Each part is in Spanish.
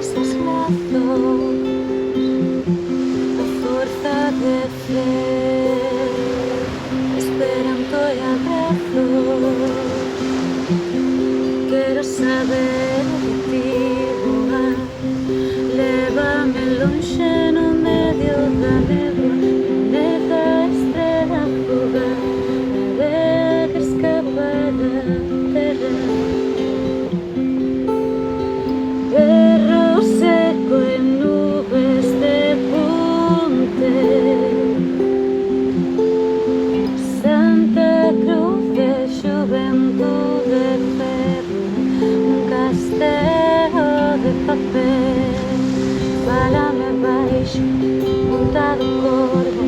Esos lazos, la fuerza de fe, esperanto e abrazo. Quero saber de ti voar, lévame lonxe no medio da néboa, nega estrela fugaz, nave que escapa da terra. Berro seco en nubes de punte, Santa Cruz de xuventude de ferro, un castelo de papel. Fálame baixo, montado corvo,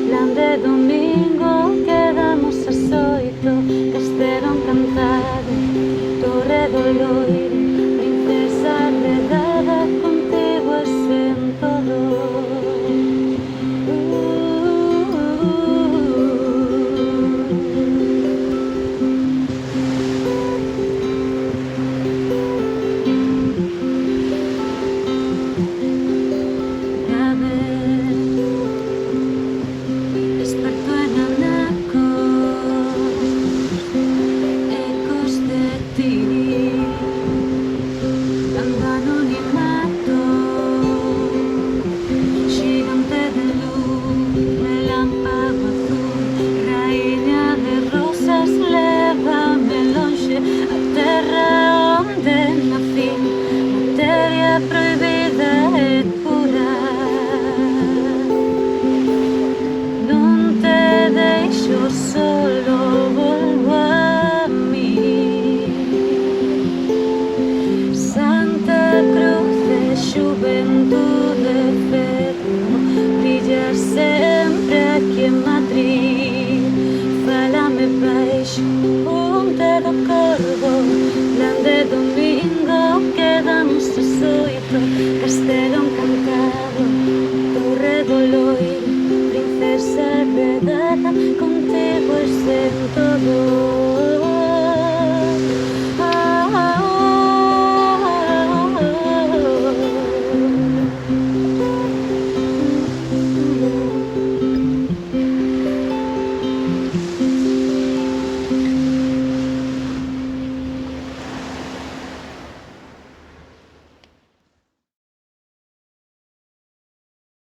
plan de domingo, quedamos ás 8, castelo encantado, torre do Loire, princesa redada, contigo é sen todo. Desperto en anacos, ecos de ti, cando anonimato, xigante de luz, relámpago azul, raíña de rosas, lévame lonxe a terra onde nací, materia prohibida e pura. Non te deixo solo, volvo a mí. Santa Cruz de xuventude de ferro, brillas sempre aquí en Madrid.